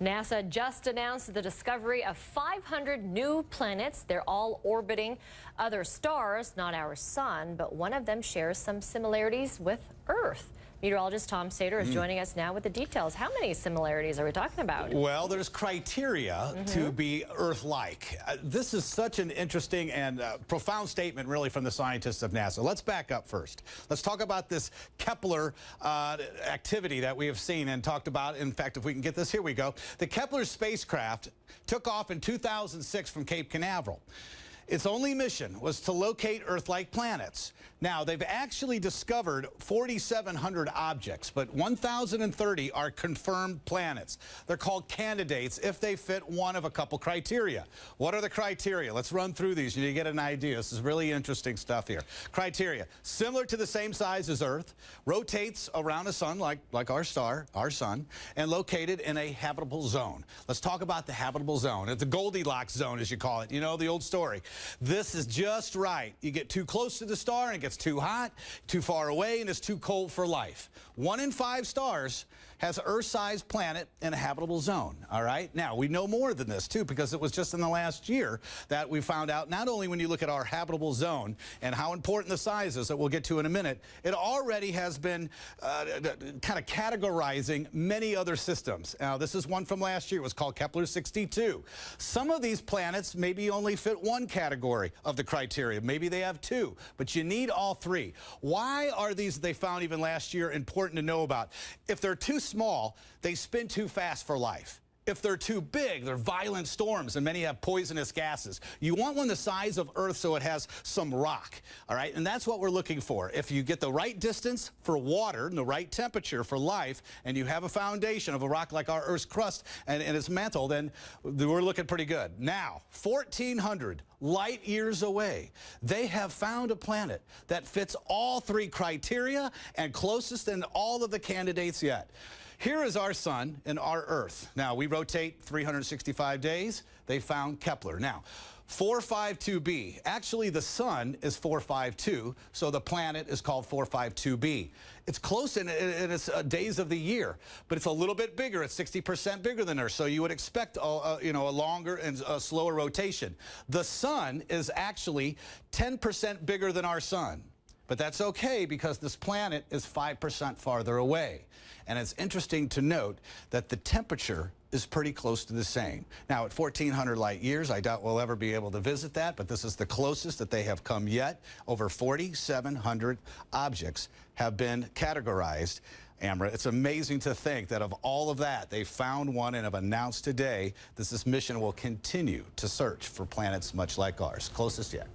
NASA just announced the discovery of 500 new planets. They're all orbiting other stars, not our sun, but one of them shares some similarities with Earth. Meteorologist Tom Sater is joining us now with the details. How many similarities are we talking about? Well, there's criteria to be Earth-like. This is such an interesting and profound statement, really, from the scientists of NASA. Let's back up first. Let's talk about this Kepler activity that we have seen and talked about. In fact, if we can get this, here we go. The Kepler spacecraft took off in 2006 from Cape Canaveral. Its only mission was to locate Earth-like planets. Now, they've actually discovered 4,700 objects, but 1,030 are confirmed planets. They're called candidates if they fit one of a couple criteria. What are the criteria? Let's run through these and you get an idea. This is really interesting stuff here. Criteria: similar to the same size as Earth, rotates around a sun like our star, our sun, and located in a habitable zone. Let's talk about the habitable zone. It's the Goldilocks zone, as you call it. You know the old story. This is just right. You get too close to the star and it gets too hot, too far away, and it's too cold for life. 1 in 5 stars has an Earth-sized planet in a habitable zone, all right? Now, we know more than this, too, because it was just in the last year that we found out, not only when you look at our habitable zone and how important the size is, that we'll get to in a minute, it already has been kind of categorizing many other systems. Now, this is one from last year. It was called Kepler 62. Some of these planets maybe only fit one category of the criteria. Maybe they have 2, but you need all 3. Why are these they found even last year important to know about? If they're too small, they spin too fast for life. If they're too big, they're violent storms, and many have poisonous gases. You want one the size of Earth so it has some rock, all right? And that's what we're looking for. If you get the right distance for water and the right temperature for life, and you have a foundation of a rock like our Earth's crust and its mantle, then we're looking pretty good. Now, 1,400 light years away, they have found a planet that fits all 3 criteria and closest in all of the candidates yet. Here is our sun and our Earth. Now, we rotate 365 days. They found Kepler. Now, 452b. Actually, the sun is 452, so the planet is called 452b. It's close in its days of the year, but it's a little bit bigger. It's 60% bigger than Earth, so you would expect a longer and a slower rotation. The sun is actually 10% bigger than our sun. But that's okay because this planet is 5% farther away. And it's interesting to note that the temperature is pretty close to the same. Now, at 1,400 light years, I doubt we'll ever be able to visit that, but this is the closest that they have come yet. Over 4,700 objects have been categorized. Amber, it's amazing to think that of all of that, they found one and have announced today that this mission will continue to search for planets much like ours. Closest yet.